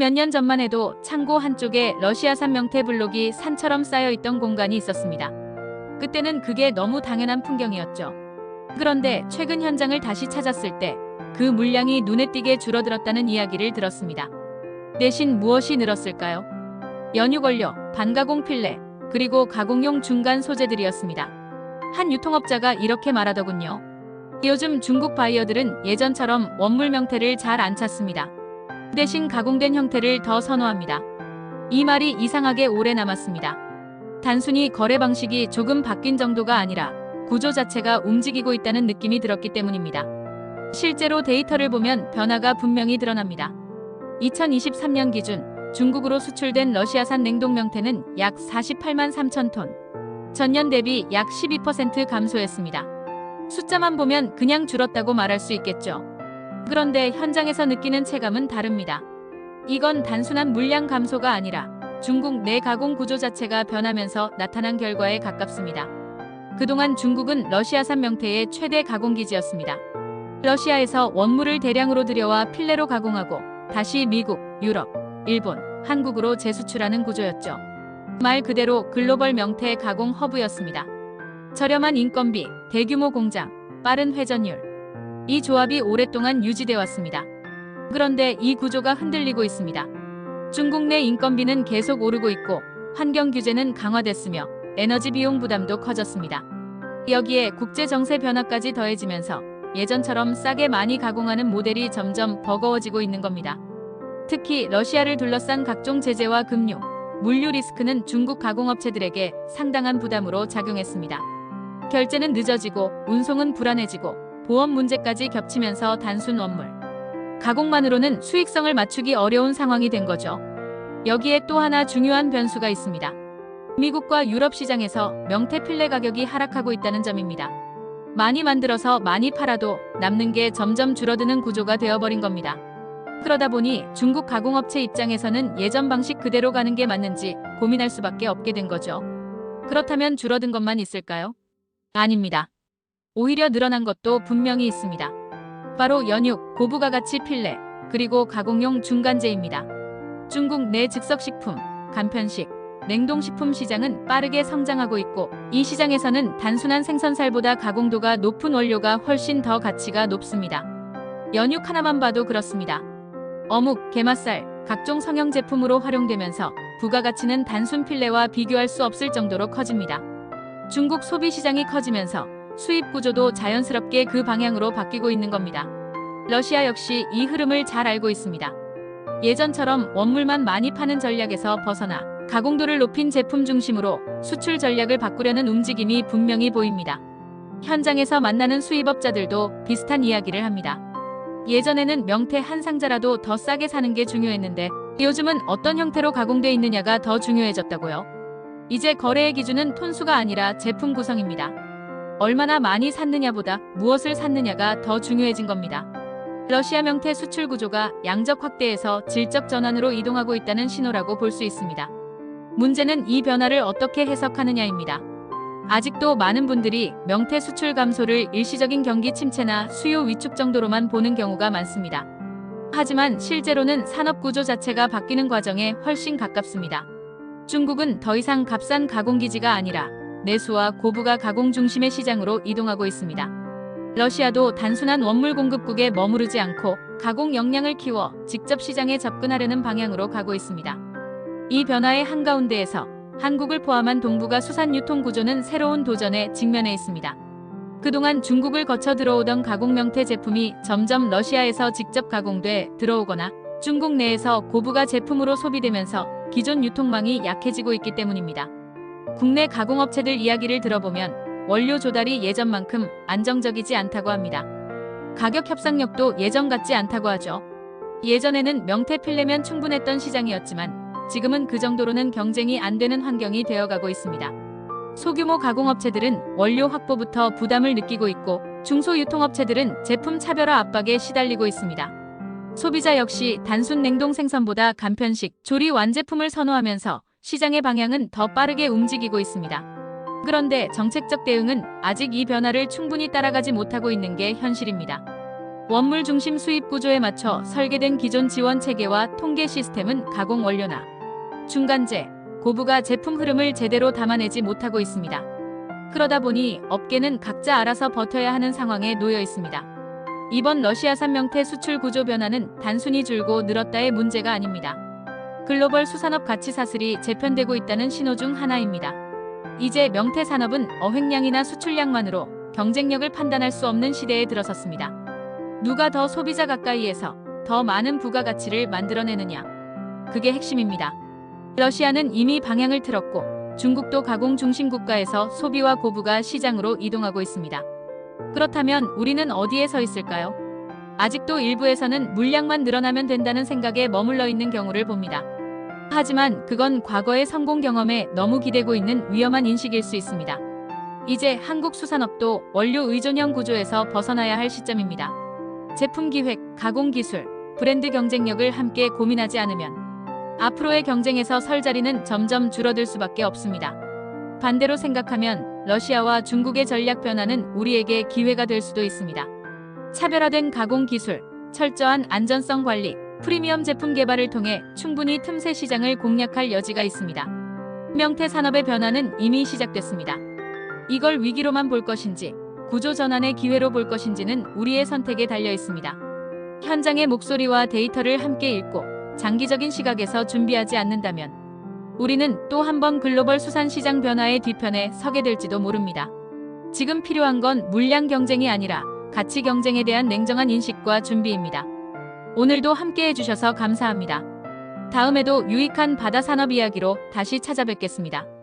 몇 년 전만 해도 창고 한쪽에 러시아산 명태 블록이 산처럼 쌓여있던 공간이 있었습니다. 그때는 그게 너무 당연한 풍경이었죠. 그런데 최근 현장을 다시 찾았을 때 그 물량이 눈에 띄게 줄어들었다는 이야기를 들었습니다. 대신 무엇이 늘었을까요? 연육 원료, 반가공 필레, 그리고 가공용 중간 소재들이었습니다. 한 유통업자가 이렇게 말하더군요. 요즘 중국 바이어들은 예전처럼 원물 명태를 잘 안 찾습니다. 대신 가공된 형태를 더 선호합니다. 이 말이 이상하게 오래 남았습니다. 단순히 거래 방식이 조금 바뀐 정도가 아니라 구조 자체가 움직이고 있다는 느낌이 들었기 때문입니다. 실제로 데이터를 보면 변화가 분명히 드러납니다. 2023년 기준 중국으로 수출된 러시아산 냉동 명태는 약 48만 3천 톤. 전년 대비 약 12% 감소했습니다. 숫자만 보면 그냥 줄었다고 말할 수 있겠죠. 그런데 현장에서 느끼는 체감은 다릅니다. 이건 단순한 물량 감소가 아니라 중국 내 가공 구조 자체가 변하면서 나타난 결과에 가깝습니다. 그동안 중국은 러시아산 명태의 최대 가공기지였습니다. 러시아에서 원물을 대량으로 들여와 필레로 가공하고 다시 미국, 유럽, 일본, 한국으로 재수출하는 구조였죠. 말 그대로 글로벌 명태 가공 허브였습니다. 저렴한 인건비, 대규모 공장, 빠른 회전율. 이 조합이 오랫동안 유지되어 왔습니다. 그런데 이 구조가 흔들리고 있습니다. 중국 내 인건비는 계속 오르고 있고 환경 규제는 강화됐으며 에너지 비용 부담도 커졌습니다. 여기에 국제 정세 변화까지 더해지면서 예전처럼 싸게 많이 가공하는 모델이 점점 버거워지고 있는 겁니다. 특히 러시아를 둘러싼 각종 제재와 금융, 물류 리스크는 중국 가공업체들에게 상당한 부담으로 작용했습니다. 결제는 늦어지고 운송은 불안해지고 보험 문제까지 겹치면서 단순 원물 가공만으로는 수익성을 맞추기 어려운 상황이 된 거죠. 여기에 또 하나 중요한 변수가 있습니다. 미국과 유럽 시장에서 명태 필레 가격이 하락하고 있다는 점입니다. 많이 만들어서 많이 팔아도 남는 게 점점 줄어드는 구조가 되어버린 겁니다. 그러다 보니 중국 가공업체 입장에서는 예전 방식 그대로 가는 게 맞는지 고민할 수밖에 없게 된 거죠. 그렇다면 줄어든 것만 있을까요? 아닙니다. 오히려 늘어난 것도 분명히 있습니다. 바로 연육, 고부가가치 필레, 그리고 가공용 중간재입니다. 중국 내 즉석식품, 간편식, 냉동식품 시장은 빠르게 성장하고 있고 이 시장에서는 단순한 생선살보다 가공도가 높은 원료가 훨씬 더 가치가 높습니다. 연육 하나만 봐도 그렇습니다. 어묵, 게맛살, 각종 성형 제품으로 활용되면서 부가가치는 단순 필레와 비교할 수 없을 정도로 커집니다. 중국 소비 시장이 커지면서 수입 구조도 자연스럽게 그 방향으로 바뀌고 있는 겁니다. 러시아 역시 이 흐름을 잘 알고 있습니다. 예전처럼 원물만 많이 파는 전략에서 벗어나 가공도를 높인 제품 중심으로 수출 전략을 바꾸려는 움직임이 분명히 보입니다. 현장에서 만나는 수입업자들도 비슷한 이야기를 합니다. 예전에는 명태 한 상자라도 더 싸게 사는 게 중요했는데 요즘은 어떤 형태로 가공돼 있느냐가 더 중요해졌다고요. 이제 거래의 기준은 톤수가 아니라 제품 구성입니다. 얼마나 많이 샀느냐보다 무엇을 샀느냐가 더 중요해진 겁니다. 러시아 명태 수출 구조가 양적 확대에서 질적 전환으로 이동하고 있다는 신호라고 볼 수 있습니다. 문제는 이 변화를 어떻게 해석하느냐입니다. 아직도 많은 분들이 명태 수출 감소를 일시적인 경기 침체나 수요 위축 정도로만 보는 경우가 많습니다. 하지만 실제로는 산업 구조 자체가 바뀌는 과정에 훨씬 가깝습니다. 중국은 더 이상 값싼 가공기지가 아니라 내수와 고부가 가공 중심의 시장으로 이동하고 있습니다. 러시아도 단순한 원물 공급국에 머무르지 않고 가공 역량을 키워 직접 시장에 접근하려는 방향으로 가고 있습니다. 이 변화의 한가운데에서 한국을 포함한 동북아 수산 유통 구조는 새로운 도전에 직면해 있습니다. 그동안 중국을 거쳐 들어오던 가공 명태 제품이 점점 러시아에서 직접 가공돼 들어오거나 중국 내에서 고부가 제품으로 소비되면서 기존 유통망이 약해지고 있기 때문입니다. 국내 가공업체들 이야기를 들어보면 원료 조달이 예전만큼 안정적이지 않다고 합니다. 가격 협상력도 예전 같지 않다고 하죠. 예전에는 명태 필레면 충분했던 시장이었지만 지금은 그 정도로는 경쟁이 안 되는 환경이 되어가고 있습니다. 소규모 가공업체들은 원료 확보부터 부담을 느끼고 있고 중소유통업체들은 제품 차별화 압박에 시달리고 있습니다. 소비자 역시 단순 냉동 생선보다 간편식, 조리 완제품을 선호하면서 시장의 방향은 더 빠르게 움직이고 있습니다. 그런데 정책적 대응은 아직 이 변화를 충분히 따라가지 못하고 있는 게 현실입니다. 원물 중심 수입 구조에 맞춰 설계된 기존 지원 체계와 통계 시스템은 가공 원료나 중간재, 고부가 제품 흐름을 제대로 담아내지 못하고 있습니다. 그러다 보니 업계는 각자 알아서 버텨야 하는 상황에 놓여 있습니다. 이번 러시아산 명태 수출 구조 변화는 단순히 줄고 늘었다의 문제가 아닙니다. 글로벌 수산업 가치 사슬이 재편되고 있다는 신호 중 하나입니다. 이제 명태 산업은 어획량이나 수출량만으로 경쟁력을 판단할 수 없는 시대에 들어섰습니다. 누가 더 소비자 가까이에서 더 많은 부가가치를 만들어내느냐. 그게 핵심입니다. 러시아는 이미 방향을 틀었고 중국도 가공 중심 국가에서 소비와 고부가 시장으로 이동하고 있습니다. 그렇다면 우리는 어디에 서 있을까요? 아직도 일부에서는 물량만 늘어나면 된다는 생각에 머물러 있는 경우를 봅니다. 하지만 그건 과거의 성공 경험에 너무 기대고 있는 위험한 인식일 수 있습니다. 이제 한국 수산업도 원료 의존형 구조에서 벗어나야 할 시점입니다. 제품 기획, 가공 기술, 브랜드 경쟁력을 함께 고민하지 않으면 앞으로의 경쟁에서 설 자리는 점점 줄어들 수밖에 없습니다. 반대로 생각하면 러시아와 중국의 전략 변화는 우리에게 기회가 될 수도 있습니다. 차별화된 가공 기술, 철저한 안전성 관리, 프리미엄 제품 개발을 통해 충분히 틈새 시장을 공략할 여지가 있습니다. 명태 산업의 변화는 이미 시작됐습니다. 이걸 위기로만 볼 것인지 구조 전환의 기회로 볼 것인지는 우리의 선택에 달려 있습니다. 현장의 목소리와 데이터를 함께 읽고 장기적인 시각에서 준비하지 않는다면 우리는 또 한 번 글로벌 수산 시장 변화의 뒤편에 서게 될지도 모릅니다. 지금 필요한 건 물량 경쟁이 아니라 가치 경쟁에 대한 냉정한 인식과 준비입니다. 오늘도 함께 해주셔서 감사합니다. 다음에도 유익한 바다 산업 이야기로 다시 찾아뵙겠습니다.